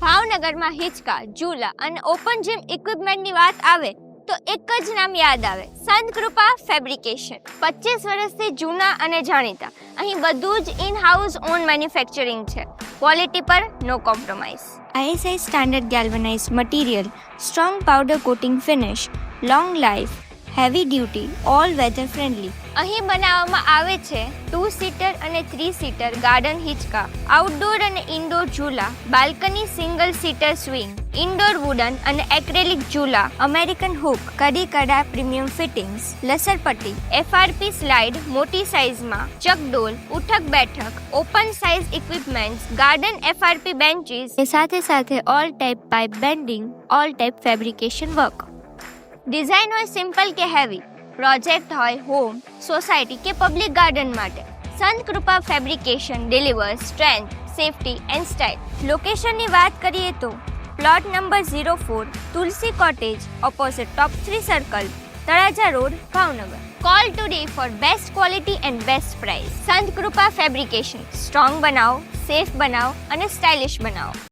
ભાવનગરમાં હિંચકા, ઝૂલા અને open gym ઇક્વિપમેન્ટની વાત આવે તો એક જ નામ યાદ આવે, સંત કૃપા ફેબ્રિકેશન. 25 વર્ષથી જૂના અને જાણીતા. અહીં બધું જ ઇન હાઉસ ઓન મેન્યુફેક્ચરિંગ છે. ક્વોલિટી પર no compromise. ISI standard galvanised material, strong powder coating finish, long life, heavy duty, all weather friendly. અહીં બનાવવામાં આવે છે 2 સીટર અને 3 સીટર ગાર્ડન હિંચકા, આઉટડોર અને ઇન્ડોર ઝૂલા, balcony single seater swing, indoor wooden અને એક્રેલિક ઝૂલા, અમેરિકન હુક, કડી કડા પ્રીમિયમ ફિટિંગ્સ, લસરપટ્ટી, FRP સ્લાઇડ મોટી સાઇઝમાં, ચકડોલ, ઉઠક બેઠક, open size equipments, garden FRP benches, સાથે all type pipe bending, all type fabrication work. Design હોય સિમ્પલ કે હેવી, પ્રોજેક્ટ હોય હોમ, સોસાયટી કે પબ્લિક ગાર્ડન માટે, Sant Kripa fabrication delivers strength, safety and style. લોકેશનની વાત કરીએ તો plot number 04, Tulsi cottage, opposite top 3 circle, Talaja road, Bhavnagar. Call today for best quality and best price. Sant Kripa fabrication. Strong બનાવો, સેફ બનાવો અને સ્ટાઇલિશ બનાવો.